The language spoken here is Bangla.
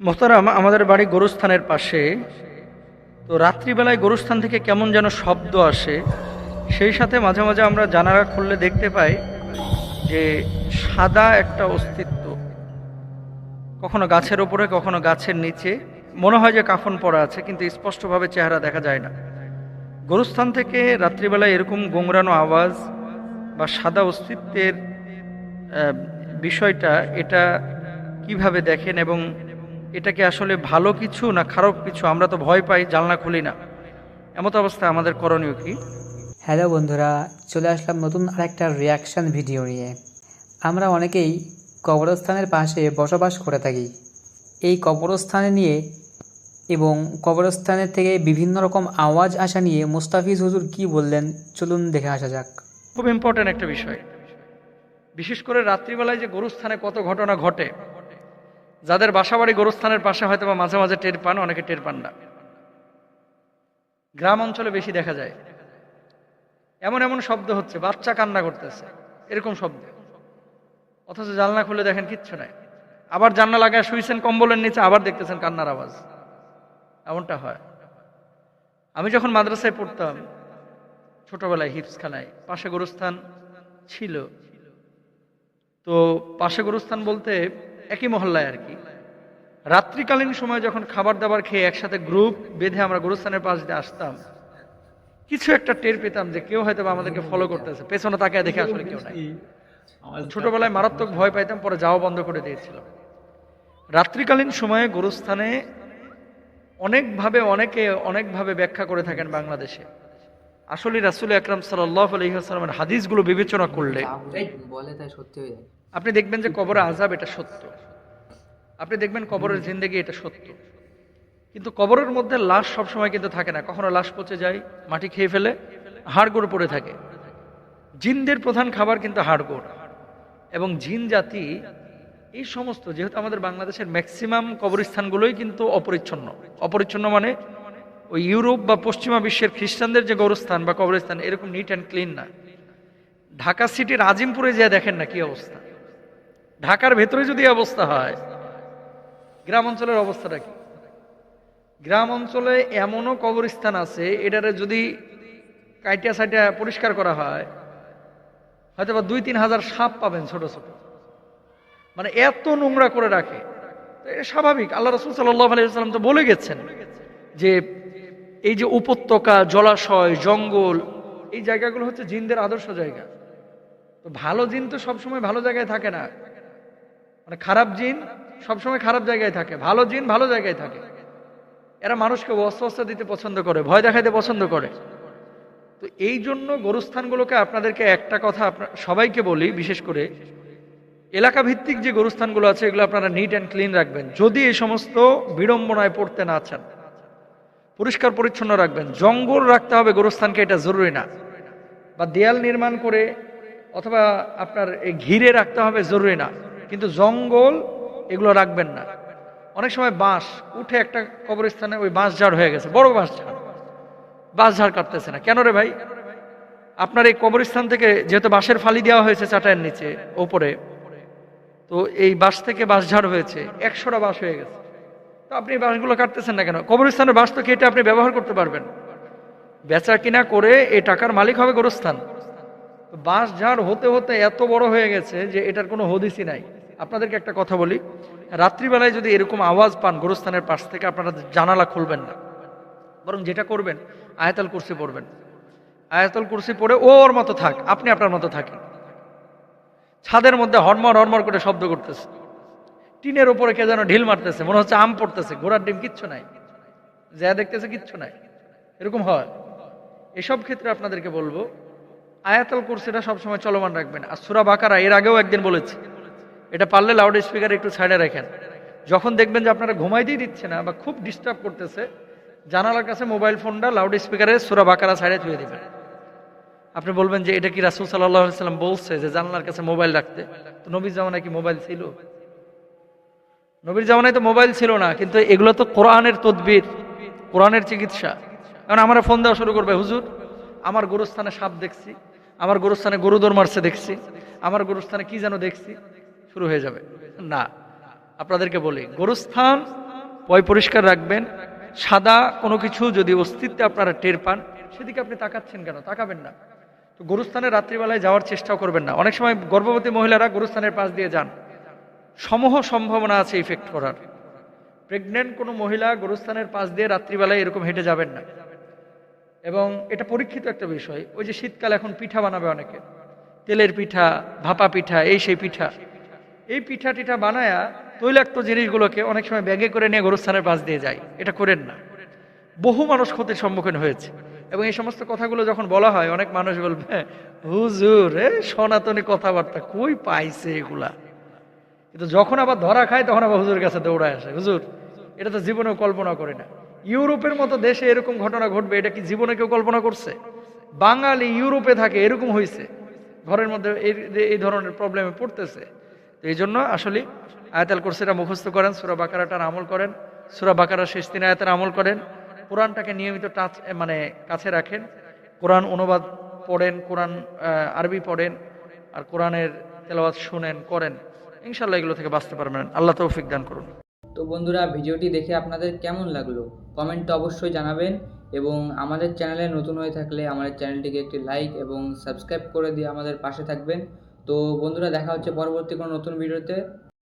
মোহতারাম, আমাদের বাড়ি গোরস্থানের পাশে। তো রাত্রিবেলায় গোরস্থান থেকে কেমন যেন শব্দ আসে। সেই সাথে মাঝে মাঝে আমরা জানালা খুললে দেখতে পাই যে সাদা একটা অস্তিত্ব, কখনো গাছের ওপরে কখনো গাছের নিচে। মনে হয় যে কাফন পরা আছে, কিন্তু স্পষ্টভাবে চেহারা দেখা যায় না। গোরস্থান থেকে রাত্রিবেলায় এরকম গোংরানো আওয়াজ বা সাদা অস্তিত্বের আহ, বিষয়টা, এটা কিভাবে দেখেন এবং এটা কি আসলে ভালো কিছু না খারাপ কিছু? আমরা তো ভয় পাই, জানলা খুলি না। এমত অবস্থায় আমাদের করণীয় কি? হ্যালো বন্ধুরা, চলে আসলাম নতুন আরেকটা রিয়াকশান ভিডিও নিয়ে। আমরা অনেকেই কবরস্থানের পাশে বসবাস করে থাকি। এই কবরস্থানে নিয়ে এবং কবরস্থানের থেকে বিভিন্ন রকম আওয়াজ আসা নিয়ে মুস্তাফিজ হুজুর কি বললেন, চলুন দেখে আসা যাক। খুব ইম্পর্ট্যান্ট একটা বিষয়। বিশেষ করে রাত্রিবেলায় যে গোরস্থানে কত ঘটনা ঘটে, যাদের বাসাবাড়ি গোরস্থানের পাশে হয়তো বা মাঝে মাঝে টের পান, অনেকে টের পান না। গ্রাম অঞ্চলে বেশি দেখা যায়। এমন এমন শব্দ হচ্ছে, বাচ্চা কান্না করতেছে, এরকম শব্দ, অথচ জানলা খুলে দেখেন কিচ্ছু নাই। আবার জানলা লাগায় শুয়েছেন কম্বলের নিচে, আবার দেখতেছেন কান্নার আওয়াজ। এমনটা হয়। আমি যখন মাদ্রাসায় পড়তাম ছোটবেলায়, হিফজখানায়, পাশে গোরস্থান ছিল। তো পাশে গোরস্থান বলতে একই মহল্লায় আর কি। রাত্রিকালীন সময় যখন খাবার দাবার খেয়ে একসাথে গ্রুপ বেঁধে আমরা গোরস্থানের পাশ দিয়ে আসতাম, কিছু একটা টের পেতাম যে কেউ হয়তো বা আমাদেরকে ফলো করতেছে, পেছনে তাকায় দেখে আসলে কেউ নাই। ছোটবেলায় মারাত্মক ভয় পাইতাম, পরে যাওয়া বন্ধ করে দিয়েছিলাম। রাত্রিকালীন সময়ে গোরস্থানে অনেকভাবে অনেকে অনেকভাবে ব্যাখ্যা করে থাকেন বাংলাদেশে। আসলে রাসূল আকরাম সাল্লাল্লাহু আলাইহি ওয়াসাল্লামের হাদিসগুলো বিবেচনা করলে বলে তাই সত্যি হয়ে যায়। আপনি দেখবেন যে কবরে আযাব এটা সত্য, আপনি দেখবেন কবরের জিন্দেগি এটা সত্য। কিন্তু কবরের মধ্যে লাশ সবসময় কিন্তু থাকে না, কখনো লাশ পচে যায়, মাটি খেয়ে ফেলে, হাড়গোড় পড়ে থাকে। জিনদের প্রধান খাবার কিন্তু হাড়গোড়। এবং জিন জাতি এই সমস্ত, যেহেতু আমাদের বাংলাদেশের ম্যাক্সিমাম কবরস্থানগুলোই কিন্তু অপরিচ্ছন্ন। অপরিচ্ছন্ন মানে ওই ইউরোপ বা পশ্চিমা বিশ্বের খ্রিস্টানদের যে গোরস্থান বা কবরস্থান এরকম নিট অ্যান্ড ক্লিন না। ঢাকা সিটির আজিমপুরে যেয়ে দেখেন না কি অবস্থা। ঢাকার ভেতরে যদি এই অবস্থা হয়, গ্রাম অঞ্চলের অবস্থাটা কি? গ্রাম অঞ্চলে এমনও কবরস্থান আছে, এটারে যদি কাইটিয়া সাইটিয়া পরিষ্কার করা হয়, হয়তো বা 2-3 হাজার সাপ পাবেন ছোট ছোট। মানে এত নোংরা করে রাখে। তো এটা স্বাভাবিক। আল্লাহ রাসূল সাল্লাল্লাহু আলাইহি ওয়াসাল্লাম তো বলে গেছেন যে এই যে উপত্যকা, জলাশয়, জঙ্গল, এই জায়গাগুলো হচ্ছে জিনদের আদর্শ জায়গা। তো ভালো জিন তো সবসময় ভালো জায়গায় থাকে না। মানে খারাপ জিন সবসময় খারাপ জায়গায় থাকে, ভালো জিন ভালো জায়গায় থাকে। এরা মানুষকে ওয়াসওয়াসা দিতে পছন্দ করে, ভয় দেখাইতে পছন্দ করে। তো এই জন্য গোরস্থানগুলোকে, আপনাদেরকে একটা কথা সবাইকে বলি, বিশেষ করে এলাকা ভিত্তিক যে গোরস্থানগুলো আছে এগুলো আপনারা নিট অ্যান্ড ক্লিন রাখবেন। যদি এই সমস্ত বিড়ম্বনায় পড়তে না চান, পরিষ্কার পরিচ্ছন্ন রাখবেন। জঙ্গল রাখতে হবে গোরস্থানকে, এটা জরুরি না। বা দেয়াল নির্মাণ করে অথবা আপনার এই ঘিরে রাখতে হবে, জরুরি না। কিন্তু জঙ্গল এগুলো রাখবেন না। অনেক সময় বাঁশ উঠে একটা কবরস্থানে ওই বাঁশ ঝাড় হয়ে গেছে, বড় বাঁশ ঝাড়, বাঁশ ঝাড় কাটতেছে না কেন রে ভাই? আপনার এই কবরস্থান থেকে যেহেতু বাঁশের ফালি দেওয়া হয়েছে চাটাইয়ের নিচে ওপরে, তো এই বাঁশ থেকে বাঁশ ঝাড় হয়েছে, 100টা বাঁশ হয়ে গেছে। তো আপনি এই বাঁশগুলো কাটতেছেন না কেন? কবরস্থানের বাঁশ তো কেটে আপনি ব্যবহার করতে পারবেন। বেচা কিনা করে এই টাকার মালিক হবে গোরস্থান। বাঁশ ঝাড় হতে হতে এত বড় হয়ে গেছে যে এটার কোনো হদিসই নাই। আপনাদেরকে একটা কথা বলি, রাত্রিবেলায় যদি এরকম আওয়াজ পান গোরস্থানের পাশ থেকে, আপনারা জানালা খুলবেন না। বরং যেটা করবেন, আয়াতুল কুরসি পড়বেন। আয়াতুল কুরসি পড়ে ওর মতো থাক, আপনি আপনার মতো থাকেন। ছাদের মধ্যে হরমর হরমর করে শব্দ করতেছে, টিনের উপরে কে যেন ঢিল মারতেছে, মনে হচ্ছে আম পড়তেছে, ঘোড়ার ডিম, কিচ্ছু নাই। যা দেখতেছে কিচ্ছু নাই, এরকম হয়। এসব ক্ষেত্রে আপনাদেরকে বলবো, আয়াতুল কুরসিটা সবসময় চলমান রাখবেন। আর সূরা বাকারা এর আগেও একদিন বলেছি, এটা পারলে লাউড স্পিকার একটু সাইডে রাখেন। যখন দেখবেন যে আপনারা ঘুমাইতেই দিচ্ছে না বা খুব ডিস্টার্ব করতেছে, জানালার কাছে মোবাইল ফোনটা লাউড স্পিকারে সূরা বাকারা সাইডে থুয়ে দিবেন। আপনি বলবেন যে এটা কি রাসূল সাল্লাল্লাহু আলাইহি ওয়াসাল্লাম বলছে যে জানালার কাছে মোবাইল রাখতে? তো নবীর জামানায় কি মোবাইল ছিল? নবীর জামানায় তো মোবাইল ছিল না, কিন্তু এগুলো তো কোরআনের তদবির, কোরআনের চিকিৎসা। এখন আমরা ফোন দেওয়া শুরু করবে, হুজুর আমার গোরস্থানে সাপ দেখছি, আমার গোরস্থানে গরু দৌড় মারছে দেখছি, আমার গোরস্থানে কি যেন দেখছি, শুরু হয়ে যাবে। না, আপনাদেরকে বলি, গোরস্থান পয় পরিষ্কার রাখবেন। সাদা কোনো কিছু যদি অস্তিত্বে আপনারা টের পান, সেদিকে আপনি তাকাচ্ছেন কেন? তাকাবেন না। তো গোরস্থানে রাত্রিবেলায় যাওয়ার চেষ্টাও করবেন না। অনেক সময় গর্ভবতী মহিলারা গোরস্থানের পাশ দিয়ে যান, সমূহ সম্ভাবনা আছে ইফেক্ট করার। প্রেগনেন্ট কোনো মহিলা গোরস্থানের পাশ দিয়ে রাত্রিবেলায় এরকম হেঁটে যাবেন না। এবং এটা পরীক্ষিত একটা বিষয়। ওই যে শীতকাল এখন পিঠা বানাবে অনেকে, তেলের পিঠা, ভাপা পিঠা, এই সেই পিঠা, এই পিঠা টিঠা বানায়া তৈলাক্ত জিনিসগুলোকে অনেক সময় ব্যাগে করে নিয়ে গোরস্থানের পাশ দিয়ে যায়। এটা করেন না। বহু মানুষ ক্ষতির সম্মুখীন হয়েছে। এবং এই সমস্ত কথাগুলো যখন বলা হয়, অনেক মানুষ বলবে, হুজুর সনাতনী কথাবার্তা কই পাইছে এগুলা। কিন্তু যখন আবার ধরা খায় তখন আবার হুজুরের কাছে দৌড়ায় আসে, হুজুর এটা তো জীবনেও কল্পনা করি না। ইউরোপের মতো দেশে এরকম ঘটনা ঘটবে, এটা কি জীবনে কেউ কল্পনা করছে? বাঙালি ইউরোপে থাকে, এরকম হয়েছে, ঘরের মধ্যে এই ধরনের প্রবলেমে পড়তেছে। তো এই জন্য আসলে আয়াতুল কুরসিটা মুখস্থ করেন, সূরা বাকারাটার আমল করেন, সূরা বাকারার শেষ 3 আয়াতের আমল করেন, কোরআনটাকে নিয়মিত মানে কাছে রাখেন, কোরআন অনুবাদ পড়েন, কোরআন আরবি পড়েন, আর কোরআনের তেলাওয়াত শুনেন, করেন। ইনশাআল্লাহ এগুলো থেকে বাঁচতে পারবেন। আল্লাহ তৌফিক দান করুন। তো বন্ধুরা, ভিডিওটি দেখে আপনাদের কেমন লাগলো কমেন্টে অবশ্যই জানাবেন, এবং আমাদের চ্যানেলে নতুন হয়ে থাকলে আমাদের চ্যানেলটিকে একটি লাইক এবং সাবস্ক্রাইব করে দিয়ে আমাদের পাশে থাকবেন। তো বন্ধুরা, দেখা হচ্ছে পরবর্তী কোনো নতুন ভিডিওতে।